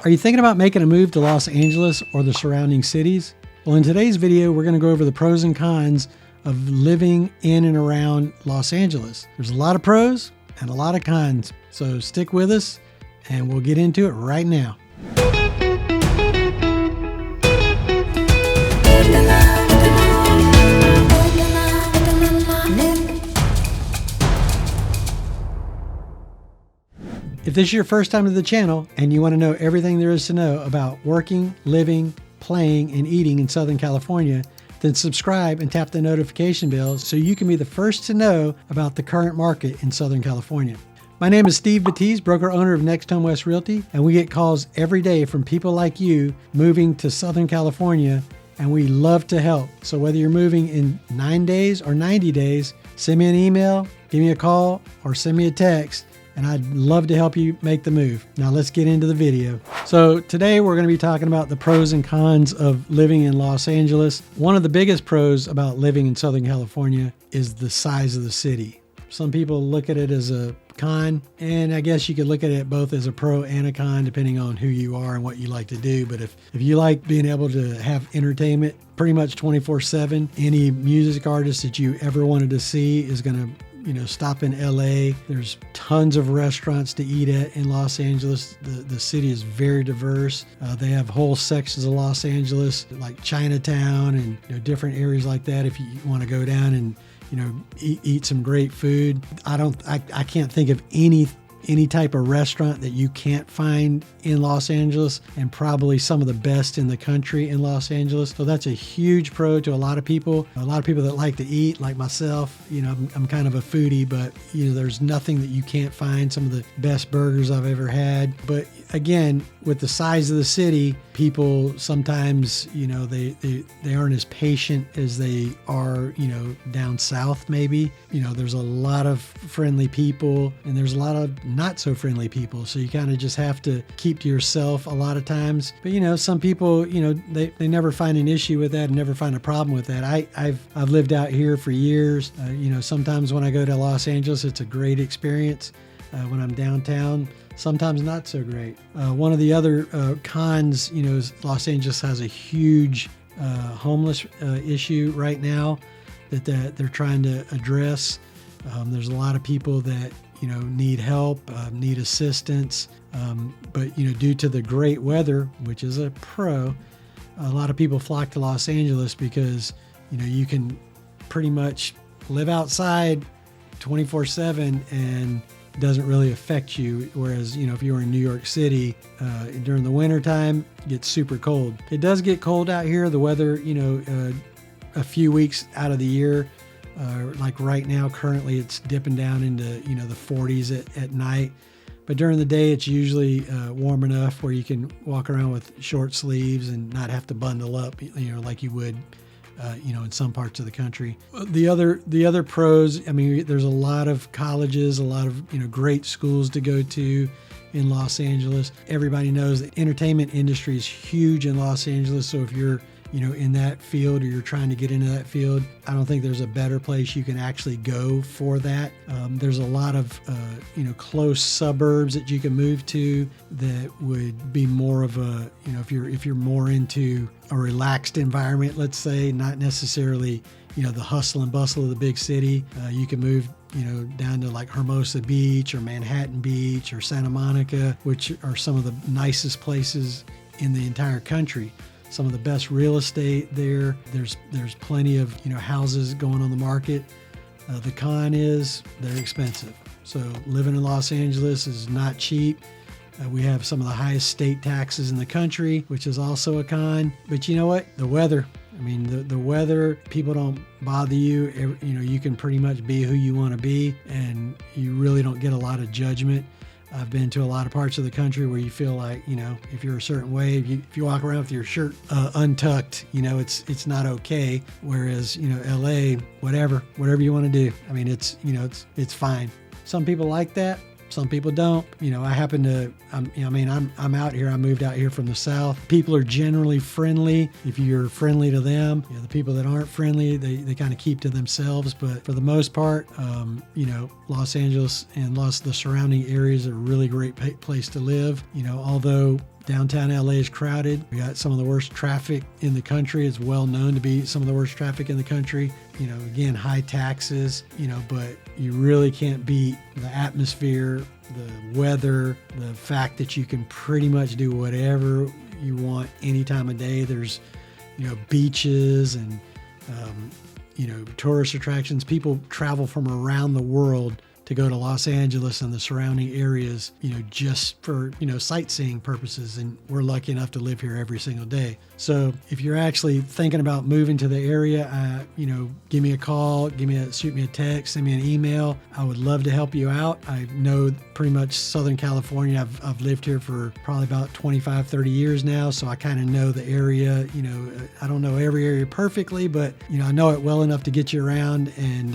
Are you thinking about making a move to Los Angeles or the surrounding cities? Well, in today's video, we're going to go over the pros and cons of living in and around Los Angeles. There's a lot of pros and a lot of cons, so stick with us and we'll get into it right now. If this is your first time to the channel and you want to know everything there is to know about working, living, playing, and eating in Southern California, then subscribe and tap the notification bell so you can be the first to know about the current market in Southern California. My name is Steve Batiste, broker owner of Next Home West Realty, and we get calls every day from people like you moving to Southern California, and we love to help. So whether you're moving in 9 days or 90 days, send me an email, give me a call, or send me a text, and I'd love to help you make the move. Now let's get into the video. So today we're going to be talking about the pros and cons of living in Los Angeles. One of the biggest pros about living in Southern California is the size of the city. Some people look at it as a con, and I guess you could look at it both as a pro and a con depending on who you are and what you like to do. But if you like being able to have entertainment pretty much 24/7, any music artist that you ever wanted to see is going to stop in LA. There's tons of restaurants to eat at in Los Angeles. The city is very diverse. They have whole sections of Los Angeles like Chinatown and different areas like that if you want to go down and eat some great food. I can't think of any type of restaurant that you can't find in Los Angeles, and probably some of the best in the country in Los Angeles. So that's a huge pro to a lot of people that like to eat, like myself. I'm kind of a foodie, but there's nothing that you can't find. Some of the best burgers I've ever had. But again, with the size of the city, people sometimes, they aren't as patient as they are, down south maybe. There's a lot of friendly people and there's a lot of not so friendly people. So you kind of just have to keep to yourself a lot of times. But some people, they never find an issue with that and never find a problem with that. I've lived out here for years. Sometimes when I go to Los Angeles, it's a great experience. When I'm downtown, sometimes not so great. One of the other cons, is Los Angeles has a huge homeless issue right now that they're trying to address. There's a lot of people that need help, need assistance, but due to the great weather, which is a pro, a lot of people flock to Los Angeles because you can pretty much live outside 24/7 and it doesn't really affect you. Whereas if you were in New York City during the winter time, it gets super cold. It does get cold out here. The weather, a few weeks out of the year. Like right now, currently it's dipping down into, the 40s at night. But during the day, it's usually warm enough where you can walk around with short sleeves and not have to bundle up, like you would, in some parts of the country. The other pros, there's a lot of colleges, a lot of, great schools to go to in Los Angeles. Everybody knows the entertainment industry is huge in Los Angeles. So if you're in that field or you're trying to get into that field, I don't think there's a better place you can actually go for that. There's a lot of, close suburbs that you can move to that would be more of a, if you're more into a relaxed environment, let's say, not necessarily, the hustle and bustle of the big city. You can move down to like Hermosa Beach or Manhattan Beach or Santa Monica, which are some of the nicest places in the entire country. Some of the best real estate there. There's plenty of houses going on the market. The con is they're expensive. So living in Los Angeles is not cheap. We have some of the highest state taxes in the country, which is also a con. But you know what? The weather. The weather, people don't bother you. You can pretty much be who you want to be, and you really don't get a lot of judgment. I've been to a lot of parts of the country where you feel like, if you're a certain way, if you walk around with your shirt untucked, it's not okay. Whereas, LA, whatever you want to do. It's fine. Some people like that. Some people don't. I happen to, I'm out here. I moved out here from the South. People are generally friendly. If you're friendly to them, the people that aren't friendly, they kind of keep to themselves. But for the most part, Los Angeles and the surrounding areas are a really great place to live. Although, Downtown LA is crowded. We got some of the worst traffic in the country. It's well known to be some of the worst traffic in the country. Again, high taxes, but you really can't beat the atmosphere, the weather, the fact that you can pretty much do whatever you want any time of day. There's, beaches and, tourist attractions. People travel from around the world to go to Los Angeles and the surrounding areas, just for, sightseeing purposes. And we're lucky enough to live here every single day. So if you're actually thinking about moving to the area, give me a call, shoot me a text, send me an email. I would love to help you out. I know pretty much Southern California. I've lived here for probably about 25, 30 years now. So I kind of know the area. I don't know every area perfectly, but, I know it well enough to get you around and,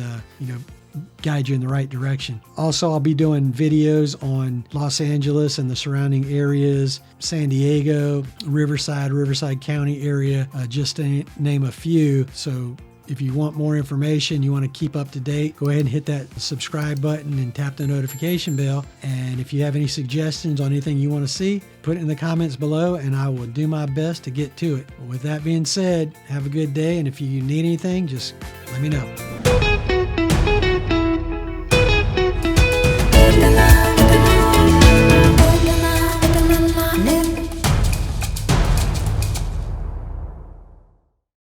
guide you in the right direction. Also, I'll be doing videos on Los Angeles and the surrounding areas, San Diego, Riverside County area, just to name a few. So if you want more information, you want to keep up to date, go ahead and hit that subscribe button and tap the notification bell. And if you have any suggestions on anything you want to see, put it in the comments below and I will do my best to get to it. With that being said, have a good day. And if you need anything, just let me know.